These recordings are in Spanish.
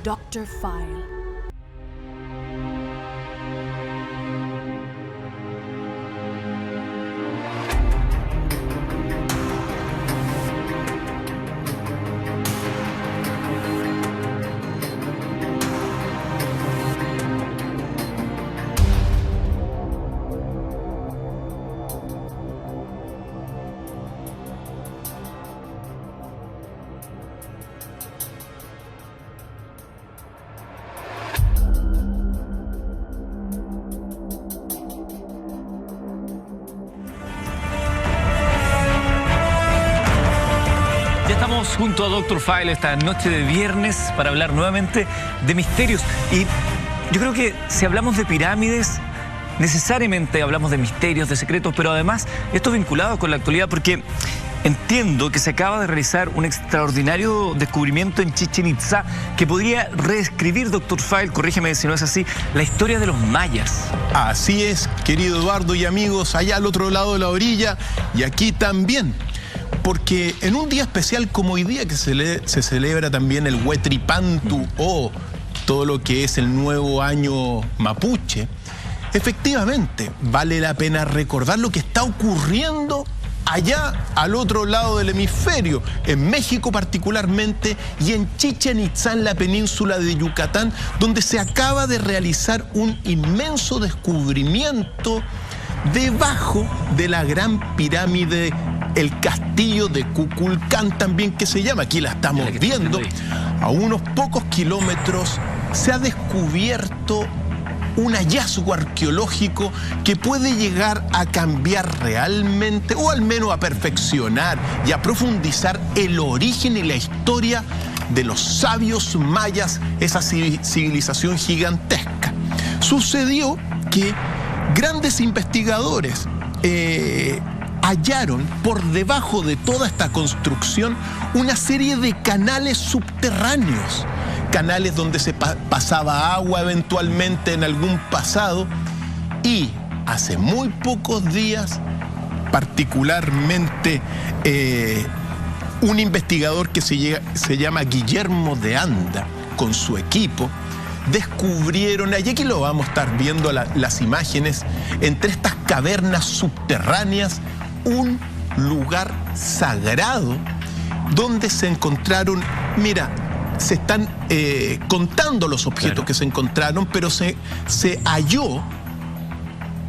Dr. File. Estamos junto a Dr. File esta noche de viernes para hablar nuevamente de misterios. Y yo creo que si hablamos de pirámides, necesariamente hablamos de misterios, de secretos, pero además esto vinculado con la actualidad, porque entiendo que se acaba de realizar un extraordinario descubrimiento en Chichén Itzá que podría reescribir, Dr. File, corrígeme si no es así, la historia de los mayas. Así es, querido Eduardo y amigos, allá al otro lado de la orilla y aquí también. Porque en un día especial como hoy día que se celebra también el Huetripantu o todo lo que es el nuevo año mapuche, efectivamente vale la pena recordar lo que está ocurriendo allá al otro lado del hemisferio, en México particularmente y en Chichén Itzá, en la península de Yucatán, donde se acaba de realizar un inmenso descubrimiento debajo de la gran pirámide, el castillo de Kukulcán también que se llama, aquí la estamos viendo, a unos pocos kilómetros se ha descubierto un hallazgo arqueológico que puede llegar a cambiar realmente, o al menos a perfeccionar y a profundizar el origen y la historia de los sabios mayas, esa civilización gigantesca. Sucedió que grandes investigadores hallaron por debajo de toda esta construcción una serie de canales subterráneos, canales donde se pasaba agua eventualmente en algún pasado, y hace muy pocos días, particularmente un investigador que se llama Guillermo de Anda, con su equipo, descubrieron, allí aquí lo vamos a estar viendo las imágenes, entre estas cavernas subterráneas, un lugar sagrado donde se encontraron, mira, se están contando los objetos que se encontraron, pero se halló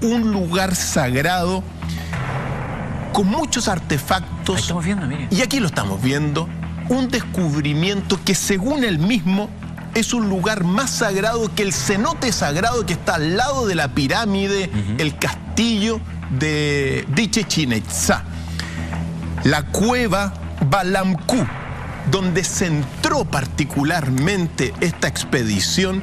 un lugar sagrado con muchos artefactos. Ahí estamos viendo, mire. Y aquí lo estamos viendo, un descubrimiento que según él mismo es un lugar más sagrado que el cenote sagrado que está al lado de la pirámide, el castillo de Chichén Itzá. La cueva Balamcú, donde se entró particularmente esta expedición,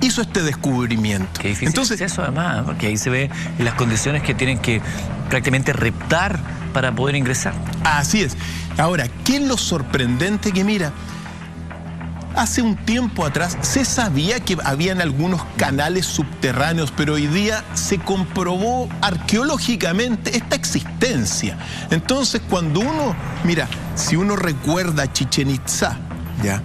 hizo este descubrimiento. Qué difícil. Entonces, es eso además, porque ahí se ve las condiciones que tienen que prácticamente reptar para poder ingresar. Así es. Ahora, ¿qué es lo sorprendente? Que mira, hace un tiempo atrás se sabía que habían algunos canales subterráneos, pero hoy día se comprobó arqueológicamente esta existencia. Entonces, cuando uno, mira, si uno recuerda Chichén Itzá, ¿ya?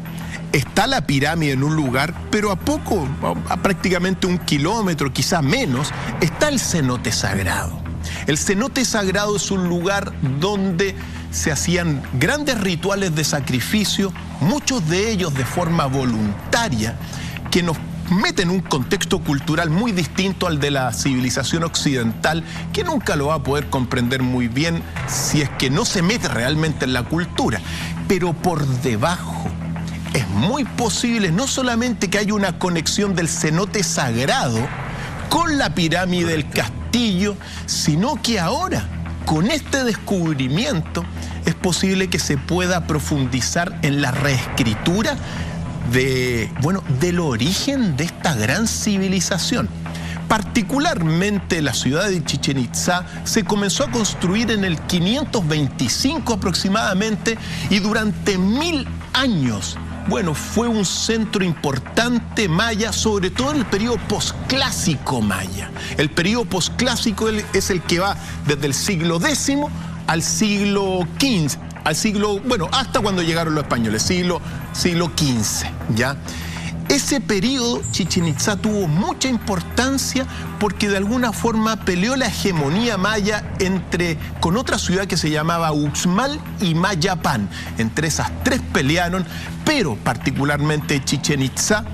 Está la pirámide en un lugar, pero a prácticamente 1 kilómetro, quizá menos, está el cenote sagrado. El cenote sagrado es un lugar donde se hacían grandes rituales de sacrificio, muchos de ellos de forma voluntaria, que nos meten un contexto cultural muy distinto al de la civilización occidental, que nunca lo va a poder comprender muy bien si es que no se mete realmente en la cultura. Pero por debajo es muy posible no solamente que haya una conexión del cenote sagrado con la pirámide del castillo, sino que ahora, con este descubrimiento, es posible que se pueda profundizar en la reescritura del origen de esta gran civilización. Particularmente la ciudad de Chichén Itzá se comenzó a construir en el 525 aproximadamente, y durante 1000 años, fue un centro importante maya, sobre todo en el periodo posclásico maya. El periodo posclásico es el que va desde el siglo X al siglo XV, bueno, hasta cuando llegaron los españoles, siglo XV, ¿ya? Ese periodo Chichén Itzá tuvo mucha importancia porque de alguna forma peleó la hegemonía maya con otra ciudad que se llamaba Uxmal y Mayapán. Entre esas tres pelearon, pero particularmente Chichén Itzá,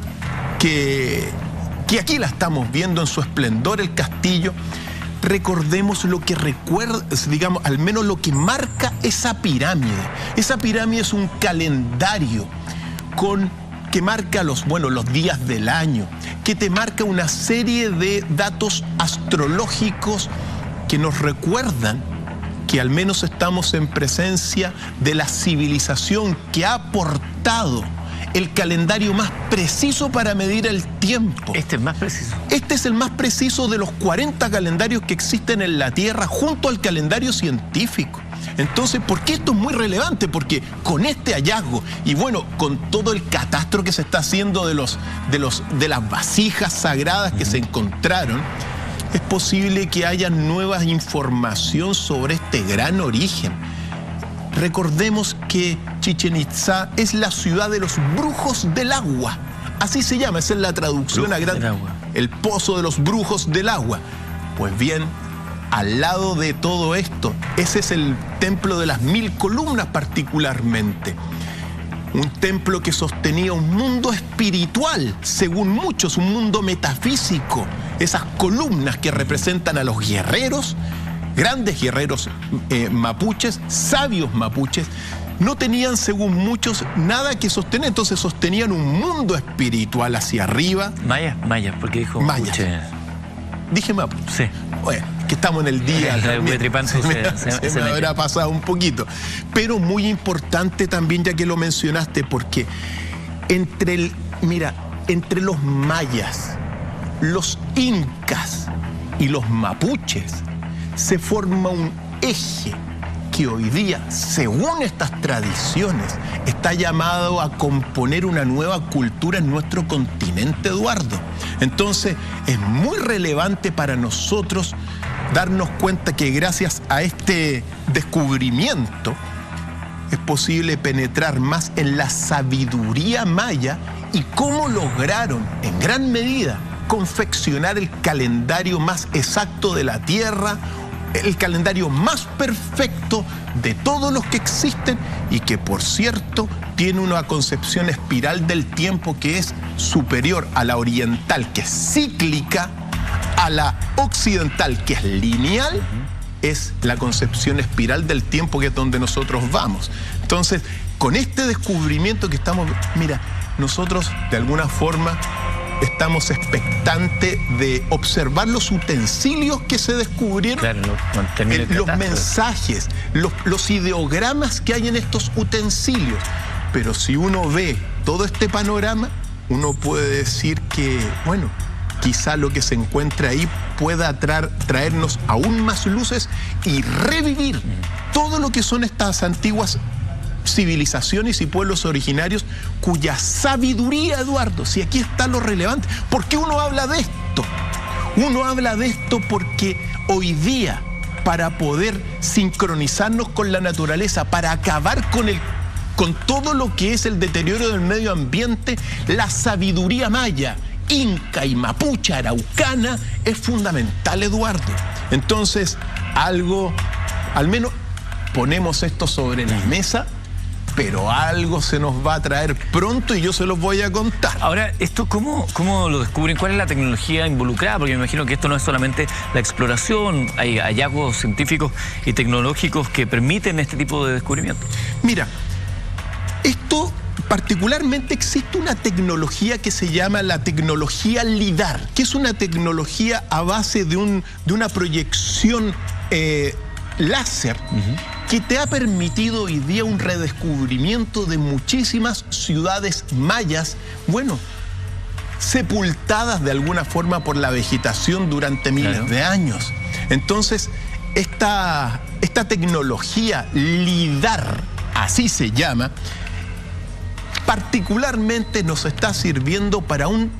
que aquí la estamos viendo en su esplendor, el castillo. Recordemos lo que recuerda, digamos, al menos lo que marca esa pirámide. Esa pirámide es un calendario que marca los días del año, que te marca una serie de datos astrológicos que nos recuerdan que al menos estamos en presencia de la civilización que ha aportado el calendario más preciso para medir el tiempo. Este es más preciso. Este es el más preciso de los 40 calendarios que existen en la Tierra junto al calendario científico. Entonces, ¿por qué esto es muy relevante? Porque con este hallazgo y bueno, con todo el catastro que se está haciendo de las vasijas sagradas que se encontraron, es posible que haya nueva información sobre este gran origen. Recordemos que Chichén Itzá es la ciudad de los brujos del agua. Así se llama, esa es la traducción a gran... El pozo de los brujos del agua. Pues bien, al lado de todo esto, ese es el templo de las 1000 columnas particularmente. Un templo que sostenía un mundo espiritual, según muchos, un mundo metafísico. Esas columnas que representan a los guerreros, grandes guerreros mapuches, sabios mapuches, no tenían, según muchos, nada que sostener. Entonces sostenían un mundo espiritual hacia arriba. Mayas, porque dijo mapuche. Dije mapuche. Sí. Bueno, que estamos en el día. Se me habrá pasado un poquito. Pero muy importante también, ya que lo mencionaste, porque entre los mayas, los incas y los mapuches se forma un eje que hoy día, según estas tradiciones, está llamado a componer una nueva cultura en nuestro continente, Eduardo. Entonces, es muy relevante para nosotros darnos cuenta que gracias a este descubrimiento es posible penetrar más en la sabiduría maya y cómo lograron, en gran medida, confeccionar el calendario más exacto de la Tierra, el calendario más perfecto de todos los que existen y que, por cierto, tiene una concepción espiral del tiempo que es superior a la oriental, que es cíclica, a la occidental, que es lineal. Es la concepción espiral del tiempo, que es donde nosotros vamos. Entonces, con este descubrimiento que estamos... Mira, nosotros de alguna forma estamos expectantes de observar los utensilios que se descubrieron, claro, los mensajes, los ideogramas que hay en estos utensilios. Pero si uno ve todo este panorama, uno puede decir que, bueno, quizá lo que se encuentra ahí pueda traernos aún más luces y revivir todo lo que son estas antiguas civilizaciones y pueblos originarios cuya sabiduría, Eduardo, si aquí está lo relevante. ¿Por qué uno habla de esto? Uno habla de esto porque hoy día, para poder sincronizarnos con la naturaleza, para acabar con todo lo que es el deterioro del medio ambiente, la sabiduría maya, inca y mapuche araucana es fundamental, Eduardo. Entonces, al menos ponemos esto sobre la mesa, pero algo se nos va a traer pronto y yo se los voy a contar. Ahora, ¿esto cómo lo descubren? ¿Cuál es la tecnología involucrada? Porque me imagino que esto no es solamente la exploración, hay hallazgos científicos y tecnológicos que permiten este tipo de descubrimientos. Mira, esto particularmente existe una tecnología que se llama la tecnología LIDAR, que es una tecnología a base de una proyección láser, que te ha permitido hoy día un redescubrimiento de muchísimas ciudades mayas, bueno, sepultadas de alguna forma por la vegetación durante miles de años. Entonces, esta tecnología LIDAR, así se llama, particularmente nos está sirviendo para un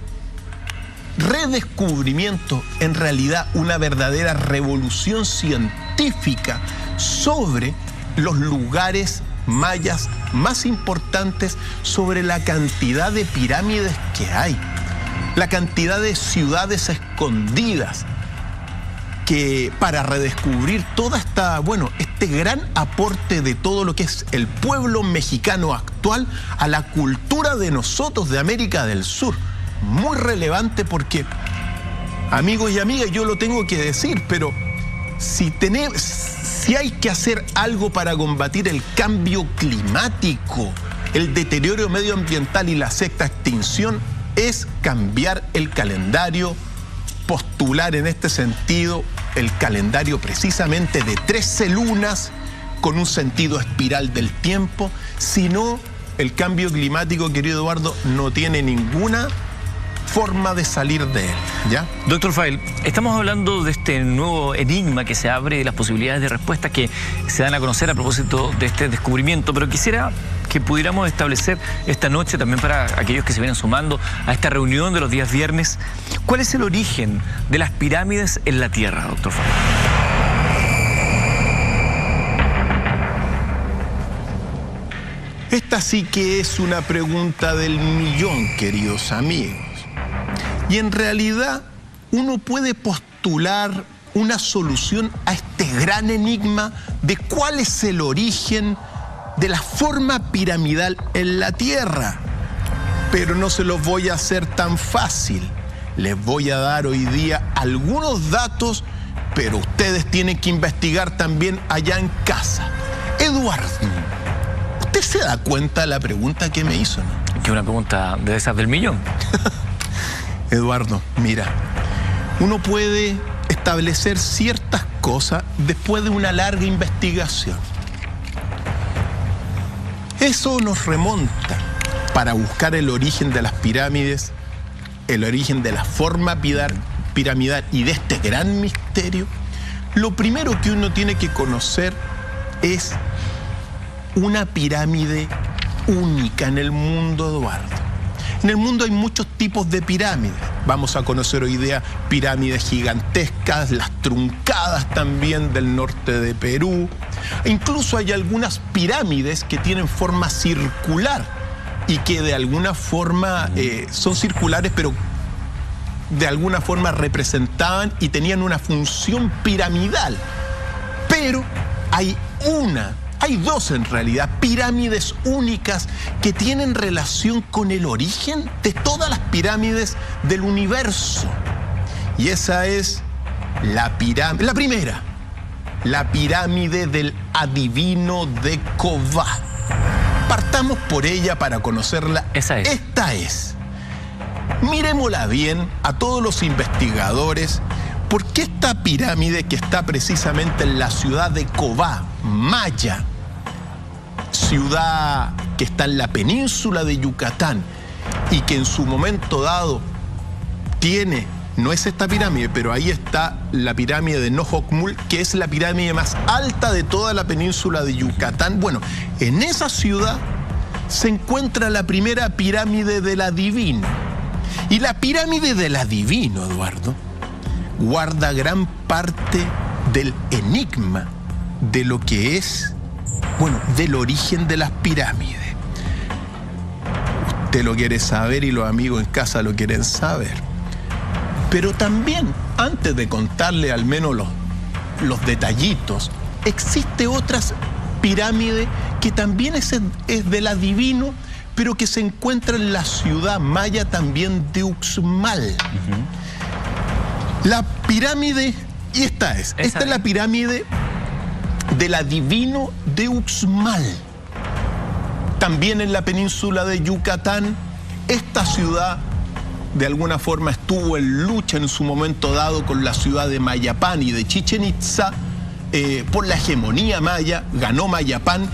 redescubrimiento, en realidad una verdadera revolución científica sobre los lugares mayas más importantes, sobre la cantidad de pirámides que hay, la cantidad de ciudades escondidas, que para redescubrir toda esta, este gran aporte de todo lo que es el pueblo mexicano actual a la cultura de nosotros de América del Sur. Muy relevante porque, amigos y amigas, yo lo tengo que decir, pero si hay que hacer algo para combatir el cambio climático, el deterioro medioambiental y la sexta extinción, es cambiar el calendario, postular en este sentido el calendario precisamente de 13 lunas con un sentido espiral del tiempo. Si no, el cambio climático, querido Eduardo, no tiene ninguna forma de salir de él, ¿ya? Doctor Fael, estamos hablando de este nuevo enigma que se abre, de las posibilidades de respuestas que se dan a conocer a propósito de este descubrimiento, pero quisiera que pudiéramos establecer esta noche, también para aquellos que se vienen sumando a esta reunión de los días viernes, ¿cuál es el origen de las pirámides en la Tierra, doctor Fael? Esta sí que es una pregunta del millón, queridos amigos. Y en realidad uno puede postular una solución a este gran enigma de cuál es el origen de la forma piramidal en la Tierra. Pero no se los voy a hacer tan fácil. Les voy a dar hoy día algunos datos, pero ustedes tienen que investigar también allá en casa. Eduardo, ¿usted se da cuenta de la pregunta que me hizo, no? Que una pregunta de esas del millón. Eduardo, mira, uno puede establecer ciertas cosas después de una larga investigación. Eso nos remonta para buscar el origen de las pirámides, el origen de la forma piramidal y de este gran misterio. Lo primero que uno tiene que conocer es una pirámide única en el mundo, Eduardo. En el mundo hay muchos tipos de pirámides. Vamos a conocer hoy día pirámides gigantescas, las truncadas también del norte de Perú. E incluso hay algunas pirámides que tienen forma circular y que de alguna forma son circulares, pero de alguna forma representaban y tenían una función piramidal. Pero hay dos en realidad, pirámides únicas que tienen relación con el origen de todas las pirámides del universo. Y esa es la primera, la pirámide del adivino de Cobá. Partamos por ella para conocerla. Esa es. Esta es. Miremosla bien a todos los investigadores, porque esta pirámide que está precisamente en la ciudad de Cobá, maya, ciudad que está en la península de Yucatán y que en su momento dado no es esta pirámide, pero ahí está la pirámide de Nojocmul, que es la pirámide más alta de toda la península de Yucatán. Bueno, en esa ciudad se encuentra la primera pirámide del adivino. Y la pirámide del adivino, Eduardo, guarda gran parte del enigma de lo que es, del origen de las pirámides. Usted lo quiere saber y los amigos en casa lo quieren saber. Pero también, antes de contarle al menos los detallitos, existe otras pirámides que también es del adivino, pero que se encuentra en la ciudad maya también de Uxmal. La pirámide, y esta es la pirámide del adivino de Uxmal. También en la península de Yucatán, esta ciudad de alguna forma estuvo en lucha en su momento dado con la ciudad de Mayapán y de Chichén Itzá por la hegemonía maya, ganó Mayapán,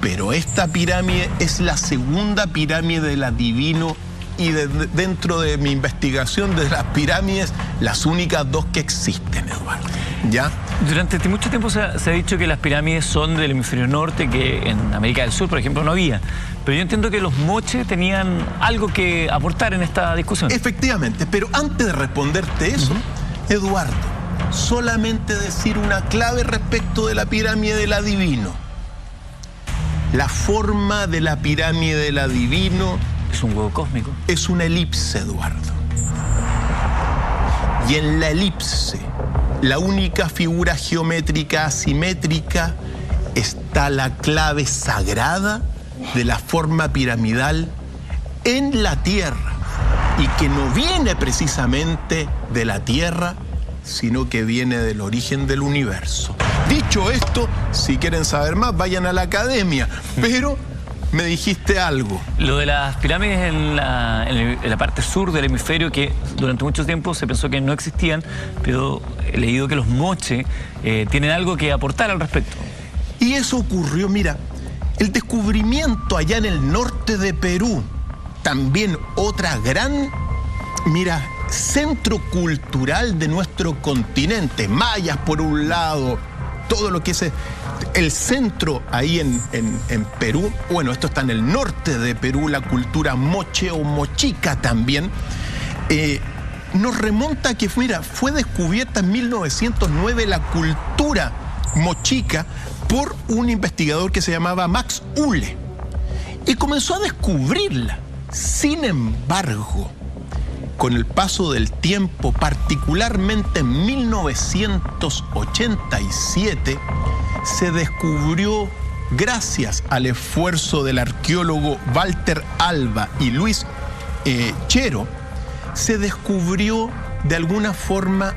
pero esta pirámide es la segunda pirámide del adivino y dentro de mi investigación de las pirámides, las únicas dos que existen, Eduardo. ¿Ya? Durante mucho tiempo se ha dicho que las pirámides son del hemisferio norte, que en América del Sur, por ejemplo, no había. Pero yo entiendo que los moches tenían algo que aportar en esta discusión. Efectivamente, pero antes de responderte eso, Eduardo, solamente decir una clave respecto de la pirámide del adivino. La forma de la pirámide del adivino es un huevo cósmico. Es una elipse, Eduardo. Y en la elipse, la única figura geométrica asimétrica, está la clave sagrada de la forma piramidal en la Tierra, y que no viene precisamente de la Tierra, sino que viene del origen del universo. Dicho esto, si quieren saber más, vayan a la academia, pero me dijiste algo. Lo de las pirámides en la parte sur del hemisferio, que durante mucho tiempo se pensó que no existían, pero he leído que los moche tienen algo que aportar al respecto. Y eso ocurrió, mira, el descubrimiento allá en el norte de Perú, también otra gran, mira, centro cultural de nuestro continente, mayas por un lado, todo lo que es el centro ahí en Perú. Bueno, esto está en el norte de Perú, la cultura moche o mochica también. Nos remonta a que, mira, fue descubierta en 1909 la cultura mochica por un investigador que se llamaba Max Uhle, y comenzó a descubrirla. Sin embargo, con el paso del tiempo, particularmente en 1987, se descubrió, gracias al esfuerzo del arqueólogo Walter Alba y Luis Chero, se descubrió de alguna forma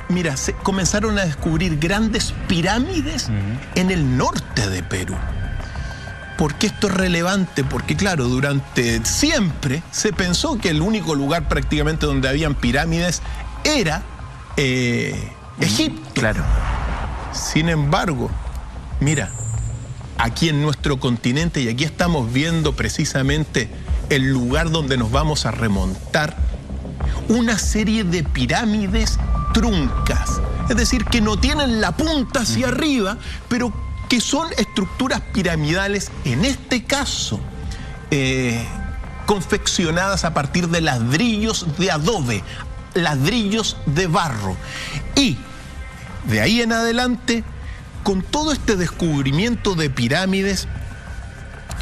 mira, se comenzaron a descubrir grandes pirámides en el norte de Perú. ¿Por qué esto es relevante? Porque, claro, durante siempre se pensó que el único lugar prácticamente donde habían pirámides era Egipto. Claro. Sin embargo, mira, aquí en nuestro continente, y aquí estamos viendo precisamente el lugar donde nos vamos a remontar, una serie de pirámides truncas, es decir, que no tienen la punta hacia arriba, pero que son estructuras piramidales, en este caso, confeccionadas a partir de ladrillos de adobe, ladrillos de barro. Y de ahí en adelante, con todo este descubrimiento de pirámides,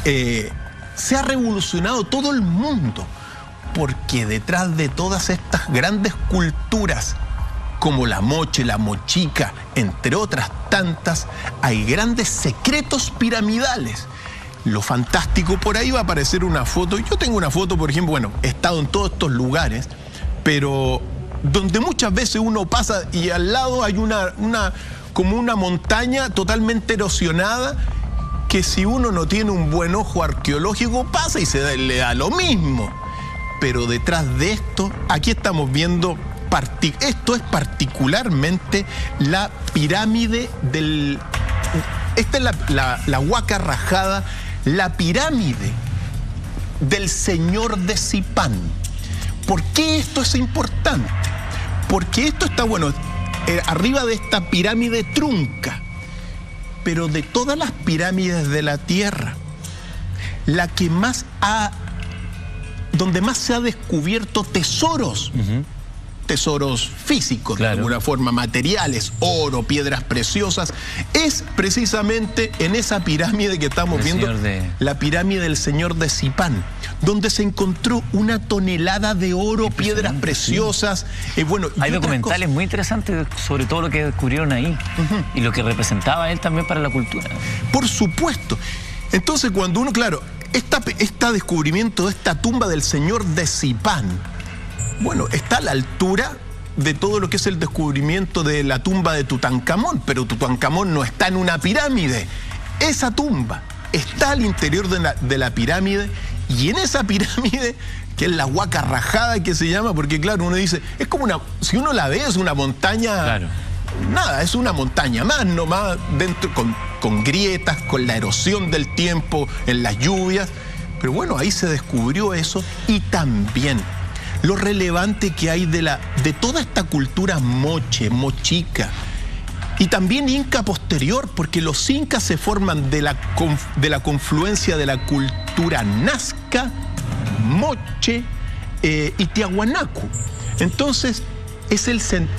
se ha revolucionado todo el mundo, porque detrás de todas estas grandes culturas, como la moche, la mochica, entre otras tantas, hay grandes secretos piramidales. Lo fantástico, por ahí va a aparecer una foto. Yo tengo una foto, por ejemplo, bueno, he estado en todos estos lugares, pero donde muchas veces uno pasa y al lado hay como una montaña totalmente erosionada, que si uno no tiene un buen ojo arqueológico pasa y le da lo mismo. Pero detrás de esto, aquí estamos viendo, esto es particularmente la pirámide del... Esta es la Huaca Rajada, la pirámide del señor de Zipán. ¿Por qué esto es importante? Porque esto está, bueno, arriba de esta pirámide trunca, pero de todas las pirámides de la Tierra, la que más donde más se ha descubierto tesoros, tesoros físicos, claro, de alguna forma, materiales, oro, piedras preciosas, es precisamente en esa pirámide que estamos viendo, la pirámide del señor de Zipán, donde se encontró 1 tonelada de oro, piedras preciosas. Bueno, hay documentales muy interesantes sobre todo lo que descubrieron ahí y lo que representaba él también para la cultura. Por supuesto. Entonces, cuando uno, claro, este descubrimiento de esta tumba del señor de Zipán, bueno, está a la altura de todo lo que es el descubrimiento de la tumba de Tutankamón, pero Tutankamón no está en una pirámide. Esa tumba está al interior de la pirámide, y en esa pirámide, que es la Huaca Rajada que se llama, porque claro, uno dice, es como si uno la ve, es una montaña, claro, nada, es una montaña más nomás, dentro, con grietas, con la erosión del tiempo, en las lluvias, pero bueno, ahí se descubrió eso. Y también lo relevante que hay de toda esta cultura moche, mochica, y también inca posterior, porque los incas se forman de la confluencia de la cultura nazca, moche y tiahuanacu. Entonces,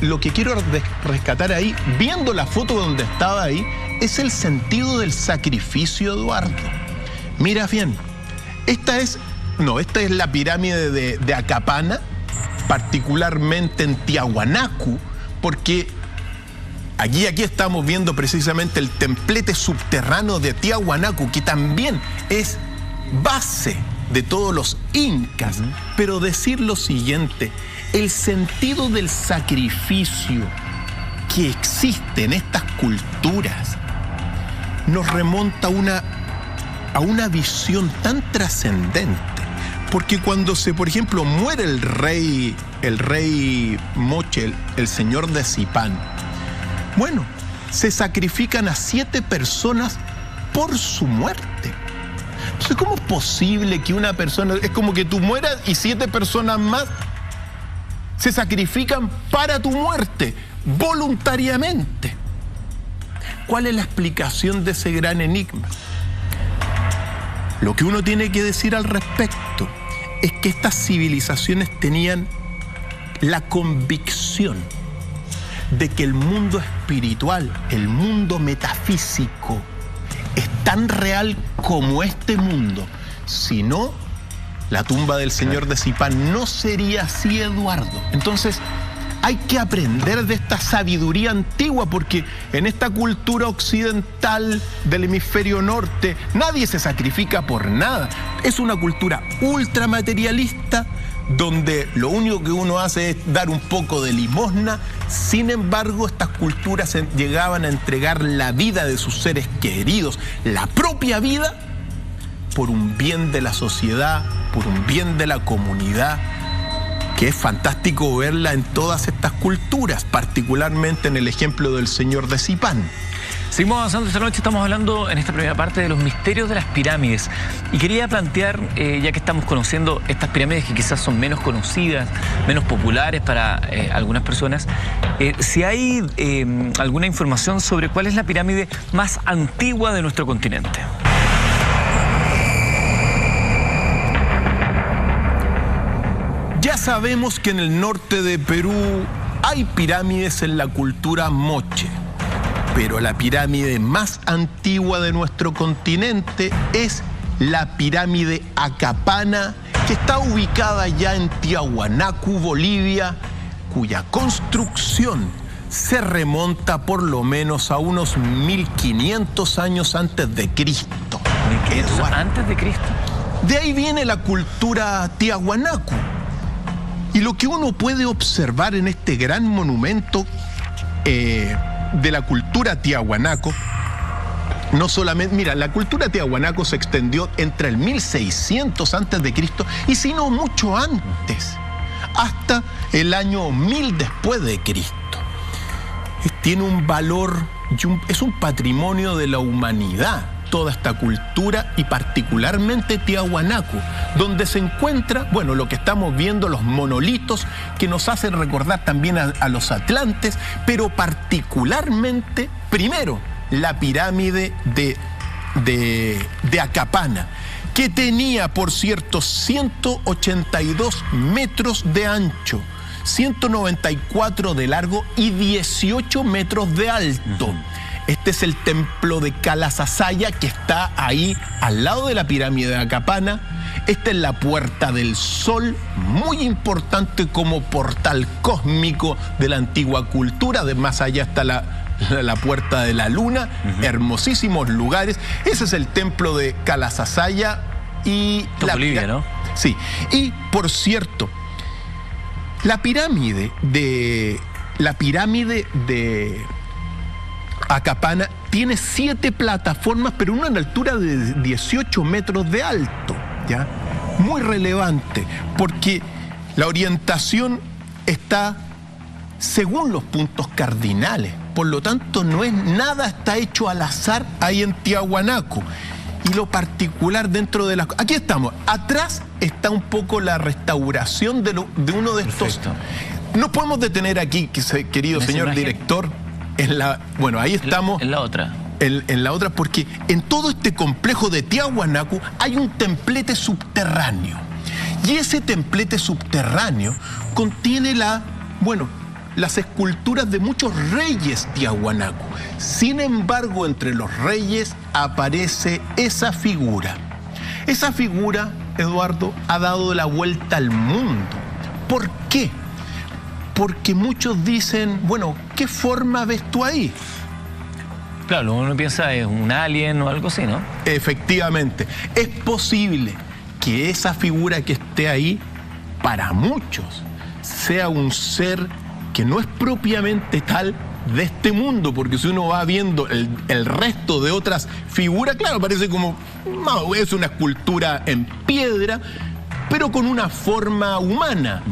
lo que quiero rescatar ahí, viendo la foto donde estaba ahí, es el sentido del sacrificio, Eduardo. Mira bien, esta es la pirámide de Acapana, particularmente en Tiahuanacu, porque aquí estamos viendo precisamente el templete subterráneo de Tiahuanacu, que también es base de todos los incas. Pero decir lo siguiente, el sentido del sacrificio que existe en estas culturas nos remonta a una visión tan trascendente. Porque cuando por ejemplo, muere el rey Moche, el señor de Zipán, bueno, se sacrifican a 7 personas por su muerte. Entonces, ¿cómo es posible que una persona, es como que tú mueras y 7 personas más se sacrifican para tu muerte, voluntariamente? ¿Cuál es la explicación de ese gran enigma? Lo que uno tiene que decir al respecto es que estas civilizaciones tenían la convicción de que el mundo espiritual, el mundo metafísico, es tan real como este mundo. Si no, la tumba del señor de Zipán no sería así, Eduardo. Entonces, hay que aprender de esta sabiduría antigua, porque en esta cultura occidental del hemisferio norte nadie se sacrifica por nada. Es una cultura ultramaterialista donde lo único que uno hace es dar un poco de limosna. Sin embargo, estas culturas llegaban a entregar la vida de sus seres queridos, la propia vida, por un bien de la sociedad, por un bien de la comunidad, que es fantástico verla en todas estas culturas, particularmente en el ejemplo del señor de Zipán. Seguimos avanzando esta noche, estamos hablando en esta primera parte de los misterios de las pirámides. Y quería plantear, ya que estamos conociendo estas pirámides que quizás son menos conocidas, menos populares para algunas personas, si hay alguna información sobre cuál es la pirámide más antigua de nuestro continente. Ya sabemos que en el norte de Perú hay pirámides en la cultura moche, pero la pirámide más antigua de nuestro continente es la pirámide Acapana, que está ubicada ya en Tiahuanacu, Bolivia, cuya construcción se remonta por lo menos a unos 1500 años antes de Cristo. ¿1500 antes de Cristo? De ahí viene la cultura Tiahuanacu. Y lo que uno puede observar en este gran monumento de la cultura Tiahuanaco, no solamente, mira, la cultura Tiahuanaco se extendió entre el 1600 antes de Cristo y si no mucho antes, hasta el año 1000 después de Cristo. Tiene un valor, es un patrimonio de la humanidad, toda esta cultura, y particularmente Tiahuanacu, donde se encuentra, bueno, lo que estamos viendo, los monolitos que nos hacen recordar también a los atlantes, pero particularmente, primero, la pirámide de Acapana, que tenía, por cierto, 182 metros de ancho, 194 de largo y 18 metros de alto. Este es el templo de Calasasaya, que está ahí al lado de la pirámide de Acapana. Esta es la Puerta del Sol, muy importante como portal cósmico de la antigua cultura. De más allá está la Puerta de la Luna, hermosísimos lugares. Ese es el templo de Calasasaya y Bolivia, ¿no? Sí. Y por cierto, la pirámide de Acapana tiene 7 plataformas, pero una en altura de 18 metros de alto, ¿ya? Muy relevante, porque la orientación está según los puntos cardinales. Por lo tanto, nada está hecho al azar ahí en Tiahuanaco. Y lo particular dentro de aquí estamos. Atrás está un poco la restauración de uno de estos. Perfecto. Nos podemos detener aquí, querido señor director. Bueno, ahí estamos. En la otra. En la otra, porque en todo este complejo de Tiahuanacu hay un templete subterráneo. Y ese templete subterráneo contiene las esculturas de muchos reyes tiahuanaco. Sin embargo, entre los reyes aparece esa figura. Esa figura, Eduardo, ha dado la vuelta al mundo. ¿Por qué? Porque muchos dicen, bueno, ¿qué forma ves tú ahí? Claro, uno piensa es un alien o algo así, ¿no? Efectivamente. Es posible que esa figura que esté ahí, para muchos, sea un ser que no es propiamente tal de este mundo, porque si uno va viendo el resto de otras figuras, claro, parece como, no, es una escultura en piedra, pero con una forma humana.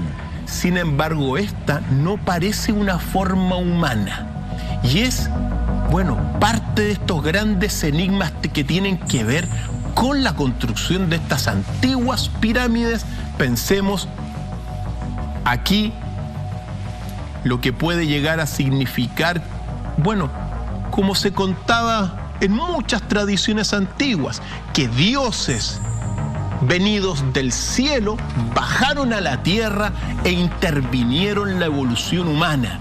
Sin embargo, esta no parece una forma humana. Y es, bueno, parte de estos grandes enigmas que tienen que ver con la construcción de estas antiguas pirámides. Pensemos aquí lo que puede llegar a significar, bueno, como se contaba en muchas tradiciones antiguas, que dioses venidos del cielo bajaron a la tierra e intervinieron en la evolución humana.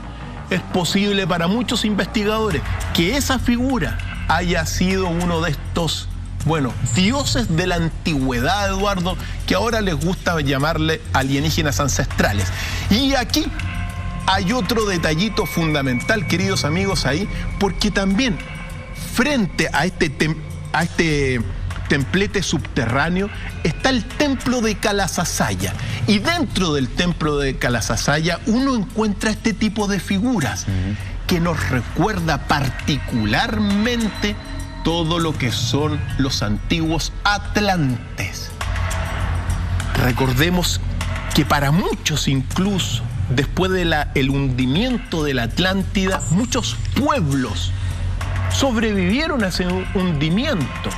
Es posible para muchos investigadores que esa figura haya sido uno de estos, bueno, dioses de la antigüedad, Eduardo, que ahora les gusta llamarle alienígenas ancestrales. Y aquí hay otro detallito fundamental, queridos amigos, ahí, porque también frente a este templete subterráneo está el templo de Calasasaya. Y dentro del templo de Calasasaya uno encuentra este tipo de figuras que nos recuerda particularmente todo lo que son los antiguos atlantes. Recordemos que para muchos, incluso después del hundimiento de la Atlántida, muchos pueblos sobrevivieron a ese hundimiento.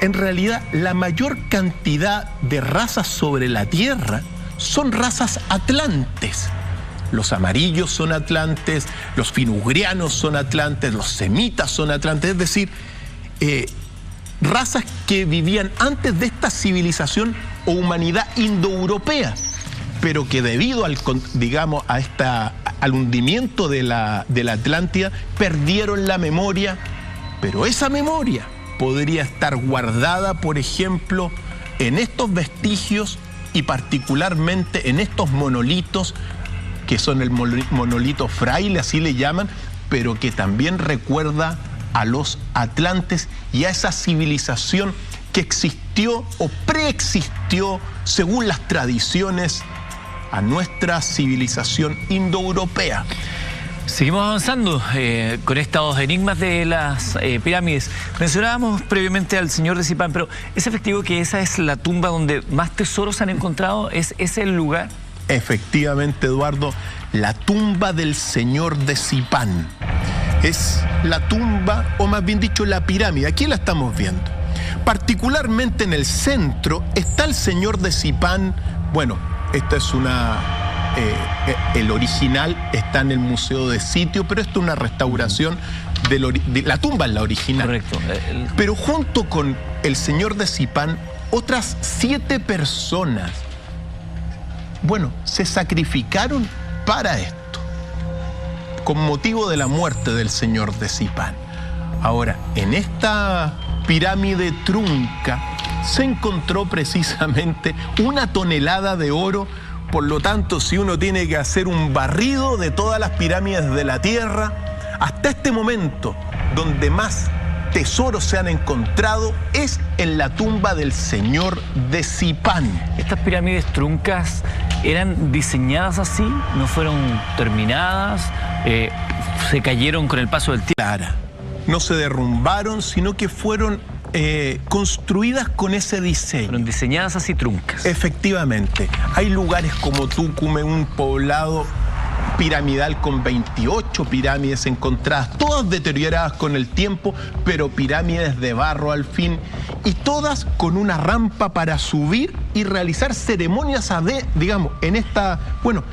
En realidad, la mayor cantidad de razas sobre la Tierra son razas atlantes. Los amarillos son atlantes, los finugrianos son atlantes, los semitas son atlantes, es decir, razas que vivían antes de esta civilización o humanidad indoeuropea, pero que debido al, digamos, al hundimiento de la Atlántida perdieron la memoria, pero esa memoria podría estar guardada, por ejemplo, en estos vestigios y particularmente en estos monolitos, que son el monolito fraile, así le llaman, pero que también recuerda a los atlantes y a esa civilización que existió o preexistió, según las tradiciones, a nuestra civilización indoeuropea. Seguimos avanzando con estos enigmas de las pirámides. Mencionábamos previamente al señor de Zipán, pero ¿es efectivo que esa es la tumba donde más tesoros han encontrado? ¿Es ese el lugar? Efectivamente, Eduardo, la tumba del señor de Zipán. Es la tumba, o más bien dicho, la pirámide. Aquí la estamos viendo. Particularmente en el centro está el señor de Zipán. Bueno, esta es el original está en el Museo de Sitio, pero esto es una restauración de la tumba, es la original. Correcto. Pero junto con el señor de Zipán, otras 7 personas, bueno, se sacrificaron para esto, con motivo de la muerte del señor de Zipán. Ahora, en esta pirámide trunca se encontró precisamente 1 tonelada de oro. Por lo tanto, si uno tiene que hacer un barrido de todas las pirámides de la Tierra, hasta este momento, donde más tesoros se han encontrado es en la tumba del señor de Zipán. ¿Estas pirámides truncas eran diseñadas así? ¿No fueron terminadas? ¿Se cayeron con el paso del tiempo? Claro, no se derrumbaron, sino que fueron construidas con ese diseño. Fueron diseñadas así truncas. Efectivamente. Hay lugares como Tucumán, un poblado piramidal con 28 pirámides encontradas, todas deterioradas con el tiempo, pero pirámides de barro al fin, y todas con una rampa para subir y realizar ceremonias, digamos, en esta, bueno,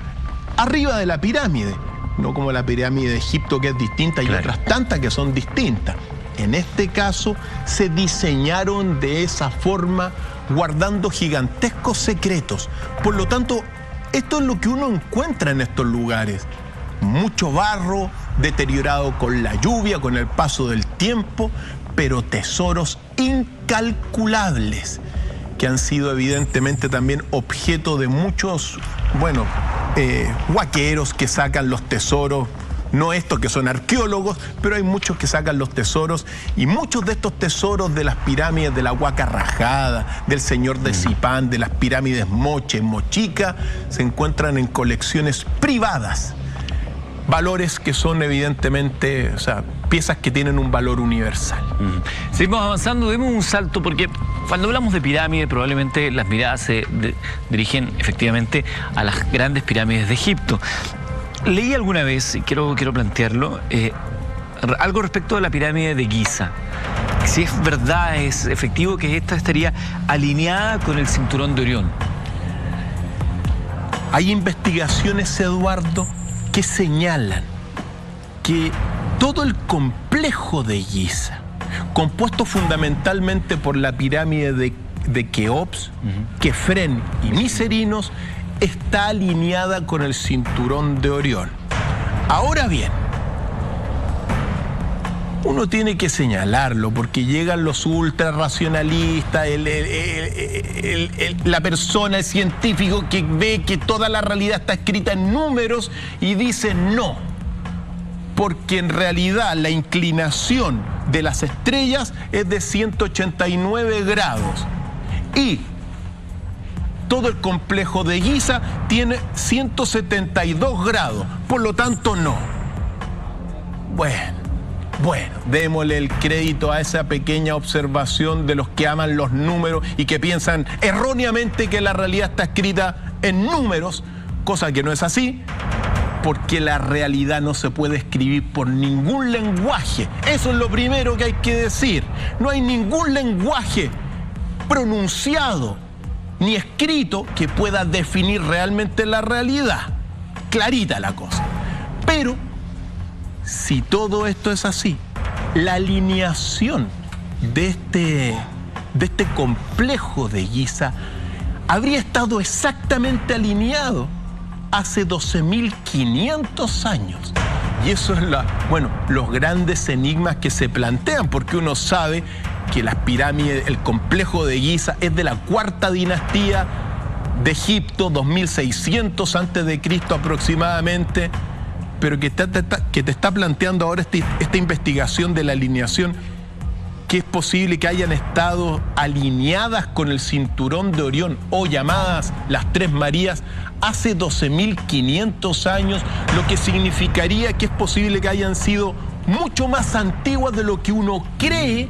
arriba de la pirámide, no como la pirámide de Egipto, que es distinta, y claro, otras tantas que son distintas. En este caso, se diseñaron de esa forma, guardando gigantescos secretos. Por lo tanto, esto es lo que uno encuentra en estos lugares. mucho barro, deteriorado con la lluvia, con el paso del tiempo, pero tesoros incalculables que han sido evidentemente también objeto de muchos, huaqueros que sacan los tesoros. No estos que son arqueólogos, pero hay muchos que sacan los tesoros, y muchos de estos tesoros de las pirámides de la Huaca Rajada, del Señor de Zipán, de las pirámides Moche, Mochica, se encuentran en colecciones privadas. Valores que son evidentemente, piezas que tienen un valor universal. Seguimos avanzando, demos un salto, porque cuando hablamos de pirámides probablemente las miradas se dirigen efectivamente a las grandes pirámides de Egipto. Leí alguna vez, y quiero plantearlo, algo respecto de la pirámide de Giza. Si es verdad, es efectivo que esta estaría alineada con el cinturón de Orión. Hay investigaciones, Eduardo, que señalan que todo el complejo de Giza, compuesto fundamentalmente por la pirámide de Keops, Kefren y Miserinos, está alineada con el cinturón de Orión. Ahora bien, uno tiene que señalarlo, porque llegan los ultra racionalistas, la persona, el científico que ve que toda la realidad está escrita en números y dice no, porque en realidad la inclinación de las estrellas es de 189 grados y todo el complejo de Giza tiene 172 grados, por lo tanto no. Bueno, démosle el crédito a esa pequeña observación de los que aman los números y que piensan erróneamente que la realidad está escrita en números, cosa que no es así, porque la realidad no se puede escribir por ningún lenguaje. Eso es lo primero que hay que decir. No hay ningún lenguaje pronunciado ni escrito que pueda definir realmente la realidad. Clarita la cosa. Pero si todo esto es así, la alineación de este complejo de Giza habría estado exactamente alineado hace 12.500 años. Y eso es los grandes enigmas que se plantean, porque uno sabe que las pirámides, el complejo de Giza es de la cuarta dinastía de Egipto, 2600 a.C. aproximadamente, pero que te está planteando ahora esta investigación de la alineación, que es posible que hayan estado alineadas con el cinturón de Orión, o llamadas las Tres Marías, hace 12.500 años, lo que significaría que es posible que hayan sido mucho más antiguas de lo que uno cree.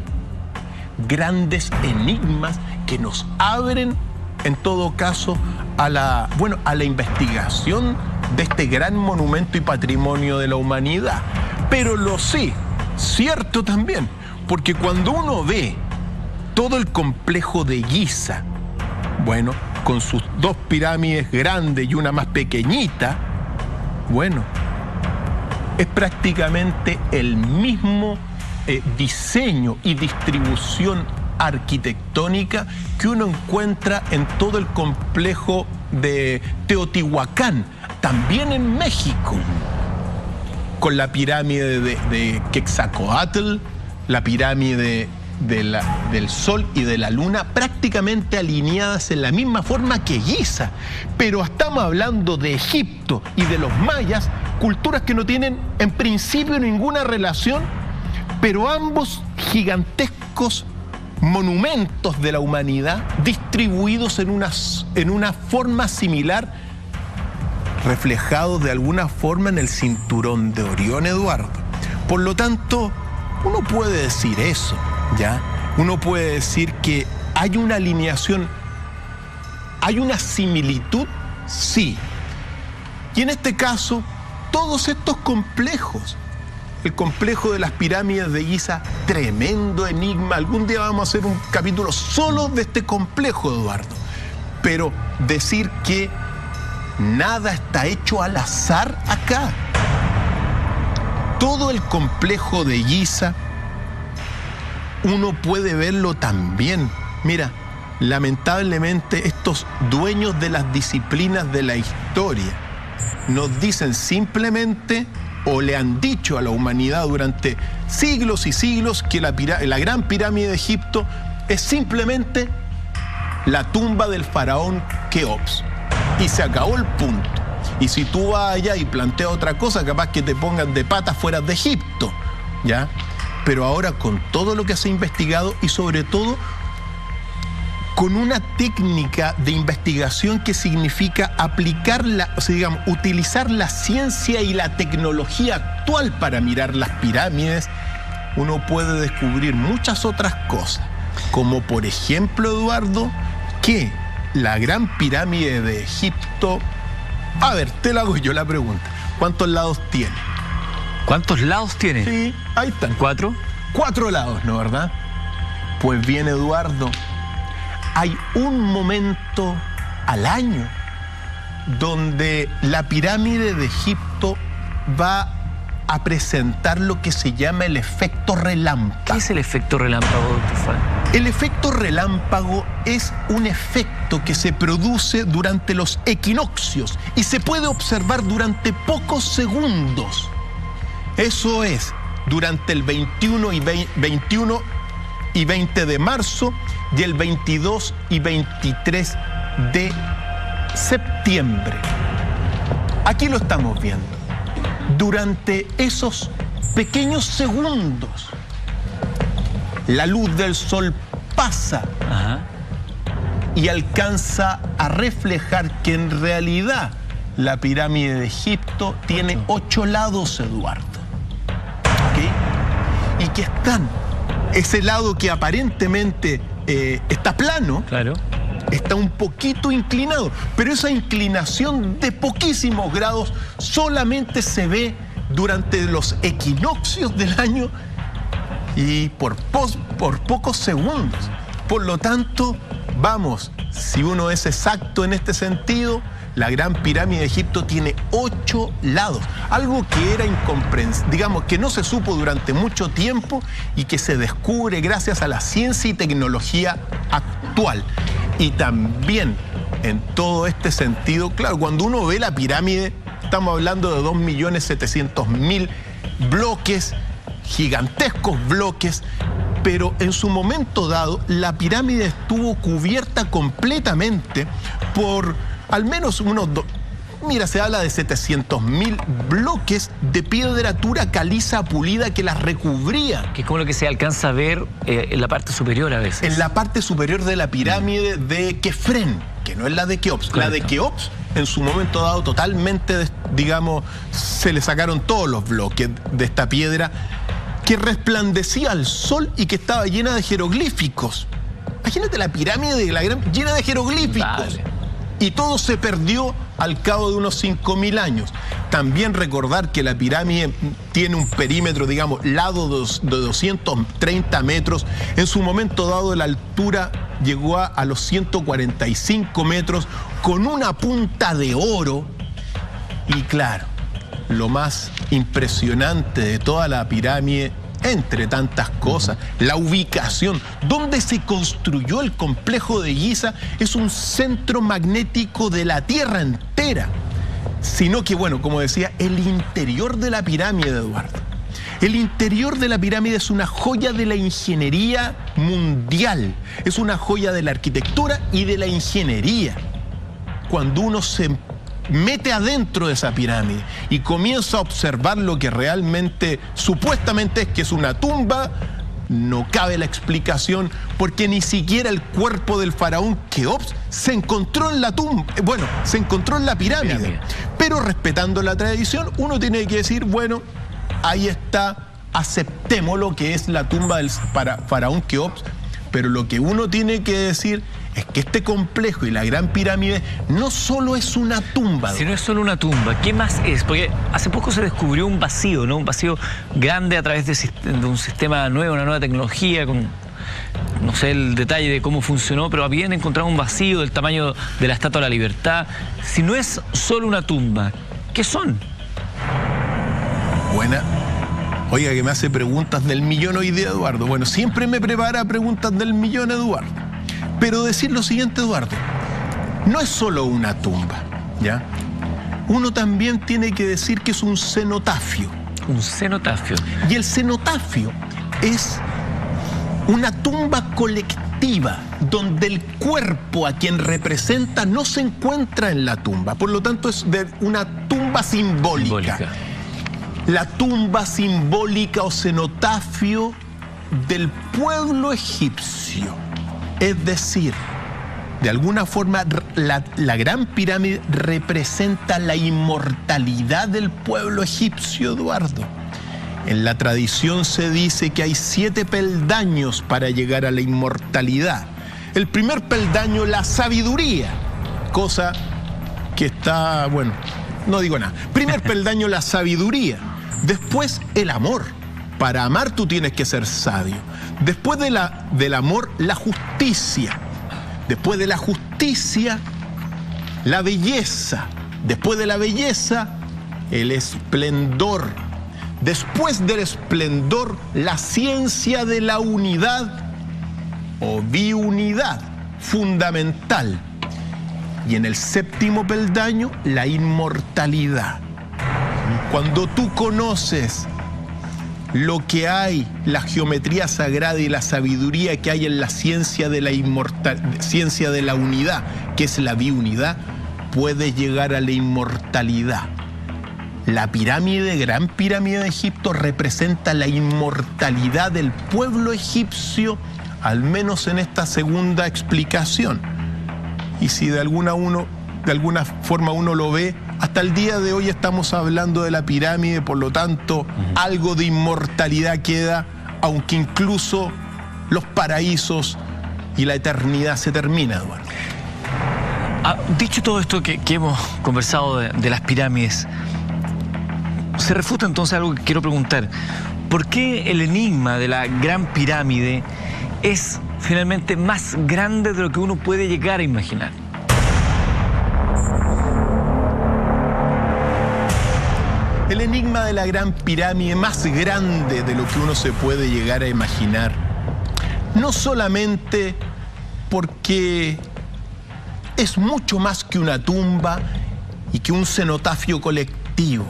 Grandes enigmas que nos abren, en todo caso, a la investigación de este gran monumento y patrimonio de la humanidad. Pero cierto también, porque cuando uno ve todo el complejo de Giza, con sus dos pirámides grandes y una más pequeñita, es prácticamente el mismo diseño y distribución arquitectónica que uno encuentra en todo el complejo de Teotihuacán, también en México, con la pirámide de Quetzalcóatl, la pirámide del Sol y de la Luna, prácticamente alineadas en la misma forma que Giza. Pero estamos hablando de Egipto y de los mayas, culturas que no tienen en principio ninguna relación, pero ambos gigantescos monumentos de la humanidad distribuidos en una forma similar, reflejados de alguna forma en el cinturón de Orión, Eduardo. Por lo tanto, uno puede decir eso, ¿ya? Uno puede decir que hay una alineación, hay una similitud, sí. Y en este caso, todos estos complejos, el complejo de las pirámides de Giza, tremendo enigma. Algún día vamos a hacer un capítulo solo de este complejo, Eduardo. Pero decir que nada está hecho al azar acá. Todo el complejo de Giza, uno puede verlo también. Mira, lamentablemente estos dueños de las disciplinas de la historia nos dicen simplemente, o le han dicho a la humanidad durante siglos y siglos, que la gran pirámide de Egipto es simplemente la tumba del faraón Keops. Y se acabó el punto. Y si tú vas allá y planteas otra cosa, capaz que te pongan de patas fuera de Egipto, ¿ya? Pero ahora con todo lo que se ha investigado y sobre todo con una técnica de investigación que significa utilizar la ciencia y la tecnología actual para mirar las pirámides, uno puede descubrir muchas otras cosas, como por ejemplo, Eduardo, que la gran pirámide de Egipto, a ver, te la hago yo la pregunta, ¿cuántos lados tiene? ¿Cuántos lados tiene? Sí, ahí están. 4. 4 lados, ¿no, verdad? Pues bien, Eduardo, hay un momento al año donde la pirámide de Egipto va a presentar lo que se llama el efecto relámpago. ¿Qué es el efecto relámpago, doctor Fael? El efecto relámpago es un efecto que se produce durante los equinoccios y se puede observar durante pocos segundos. Eso es, durante el 21 y 20 de marzo y el 22 y 23 de septiembre. Aquí lo estamos viendo. Durante esos pequeños segundos, la luz del sol pasa y alcanza a reflejar que en realidad la pirámide de Egipto tiene 8 lados, Eduardo. ¿Ok? Y que ese lado que aparentemente está plano, claro, está un poquito inclinado, pero esa inclinación de poquísimos grados solamente se ve durante los equinoccios del año y por pocos segundos. Por lo tanto, vamos, si uno es exacto en este sentido, la gran pirámide de Egipto tiene 8 lados, algo que era incomprensible, digamos, que no se supo durante mucho tiempo y que se descubre gracias a la ciencia y tecnología actual. Y también en todo este sentido, claro, cuando uno ve la pirámide, estamos hablando de 2.700.000 bloques, gigantescos bloques, pero en su momento dado la pirámide estuvo cubierta completamente por al menos mira, se habla de 700.000 bloques de piedra dura caliza pulida que las recubría. Que es como lo que se alcanza a ver en la parte superior a veces. En la parte superior de la pirámide de Kefren, que no es la de Keops. Correcto. La de Keops, en su momento dado, totalmente, digamos, se le sacaron todos los bloques de esta piedra que resplandecía al sol y que estaba llena de jeroglíficos. Imagínate la pirámide de la gran, llena de jeroglíficos. Vale. Y todo se perdió al cabo de unos 5.000 años. También recordar que la pirámide tiene un perímetro, digamos, lado de 230 metros. En su momento dado, la altura llegó a los 145 metros con una punta de oro. Y claro, lo más impresionante de toda la pirámide, entre tantas cosas, la ubicación donde se construyó el complejo de Giza es un centro magnético de la Tierra entera, sino que, bueno, como decía, el interior de la pirámide, Eduardo, el interior de la pirámide es una joya de la ingeniería mundial, es una joya de la arquitectura y de la ingeniería. Cuando uno se mete adentro de esa pirámide y comienza a observar lo que realmente, supuestamente es que es una tumba, no cabe la explicación, porque ni siquiera el cuerpo del faraón Keops se encontró en la tumba, bueno, se encontró en la pirámide. Pero respetando la tradición, uno tiene que decir, bueno, ahí está, aceptémoslo que es la tumba del faraón Keops, pero lo que uno tiene que decir es que este complejo y la gran pirámide no solo es una tumba. Si no es solo una tumba, ¿qué más es? Porque hace poco se descubrió un vacío, ¿no? Un vacío grande a través de un sistema nuevo, una nueva tecnología, con no sé el detalle de cómo funcionó, pero habían encontrado un vacío del tamaño de la Estatua de la Libertad. Si no es solo una tumba, ¿qué son? Buena. Oiga, que me hace preguntas del millón hoy día, Eduardo. Bueno, siempre me prepara preguntas del millón, Eduardo. Pero decir lo siguiente, Eduardo, no es solo una tumba, ¿ya? uno también tiene que decir que es un cenotafio. Un cenotafio. Y el cenotafio es una tumba colectiva donde el cuerpo a quien representa no se encuentra en la tumba. Por lo tanto, es de una tumba simbólica. La tumba simbólica o cenotafio del pueblo egipcio. Es decir, de alguna forma, la Gran Pirámide representa la inmortalidad del pueblo egipcio, Eduardo. En la tradición se dice que hay 7 peldaños para llegar a la inmortalidad. El primer peldaño, la sabiduría, cosa que está, bueno, no digo nada. Primer peldaño, la sabiduría. Después, el amor. Para amar tú tienes que ser sabio. Después del amor, la justicia. Después de la justicia, la belleza. Después de la belleza, el esplendor. Después del esplendor, la ciencia de la unidad o biunidad, fundamental. Y en el séptimo peldaño, la inmortalidad. Cuando tú conoces lo que hay, la geometría sagrada y la sabiduría que hay en la ciencia de la ciencia de la unidad, que es la biunidad, puedes llegar a la inmortalidad. La pirámide, Gran Pirámide de Egipto, representa la inmortalidad del pueblo egipcio, al menos en esta segunda explicación. Y si de alguna forma uno lo ve, hasta el día de hoy estamos hablando de la pirámide, por lo tanto, algo de inmortalidad queda, aunque incluso los paraísos y la eternidad se terminan, Eduardo. Dicho todo esto que hemos conversado de las pirámides, se refuta entonces algo que quiero preguntar. ¿Por qué el enigma de la Gran Pirámide es finalmente más grande de lo que uno puede llegar a imaginar? El enigma de la Gran Pirámide, más grande de lo que uno se puede llegar a imaginar, no solamente porque es mucho más que una tumba y que un cenotafio colectivo,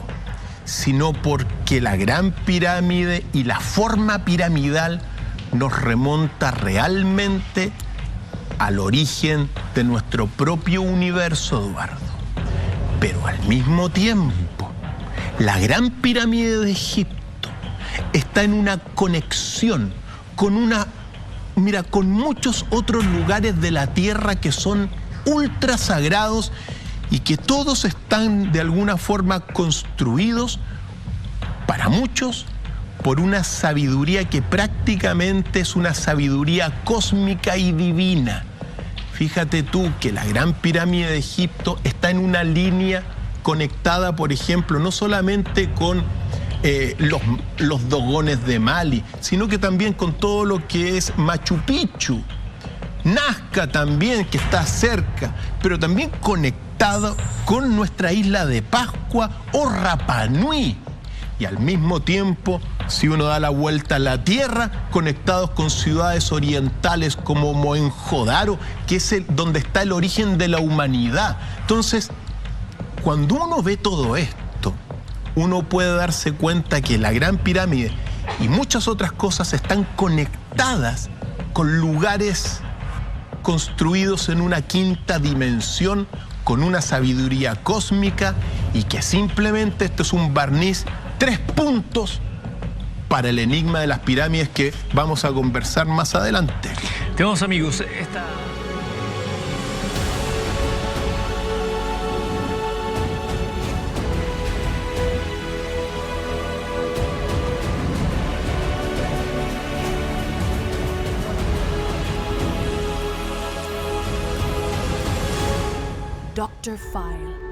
sino porque la Gran Pirámide y la forma piramidal nos remonta realmente al origen de nuestro propio universo, Eduardo. Pero al mismo tiempo, la Gran Pirámide de Egipto está en una conexión con muchos otros lugares de la tierra que son ultra sagrados y que todos están de alguna forma construidos, para muchos, por una sabiduría que prácticamente es una sabiduría cósmica y divina. Fíjate tú que la Gran Pirámide de Egipto está en una línea conectada, por ejemplo, no solamente con los dogones de Mali, sino que también con todo lo que es Machu Picchu, Nazca también, que está cerca, pero también conectado con nuestra isla de Pascua o Rapa Nui. Y al mismo tiempo, si uno da la vuelta a la Tierra, conectados con ciudades orientales como Mohenjo-Daro, que es donde está el origen de la humanidad. Entonces, cuando uno ve todo esto, uno puede darse cuenta que la Gran Pirámide y muchas otras cosas están conectadas con lugares construidos en una quinta dimensión, con una sabiduría cósmica, y que simplemente esto es un barniz, 3 puntos para el enigma de las pirámides que vamos a conversar más adelante. Tenemos, amigos, Dr. File.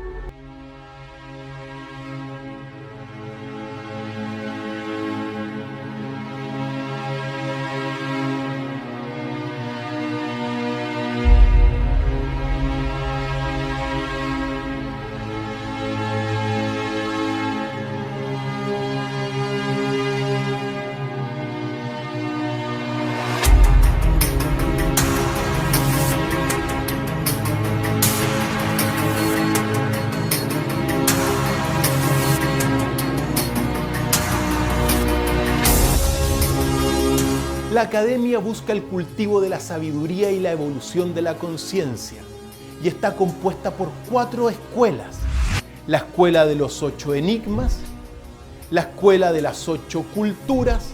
La academia busca el cultivo de la sabiduría y la evolución de la conciencia y está compuesta por 4 escuelas. La escuela de los 8 enigmas, la escuela de las 8 culturas,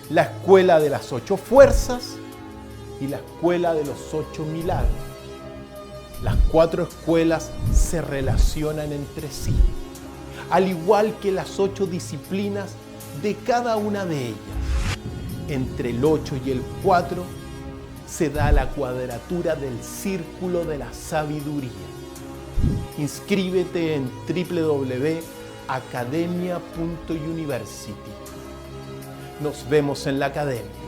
la escuela de las 8 fuerzas y la escuela de los 8 milagros. Las 4 escuelas se relacionan entre sí, al igual que las 8 disciplinas de cada una de ellas. Entre el 8 y el 4 se da la cuadratura del círculo de la sabiduría. Inscríbete en www.academia.university. Nos vemos en la academia.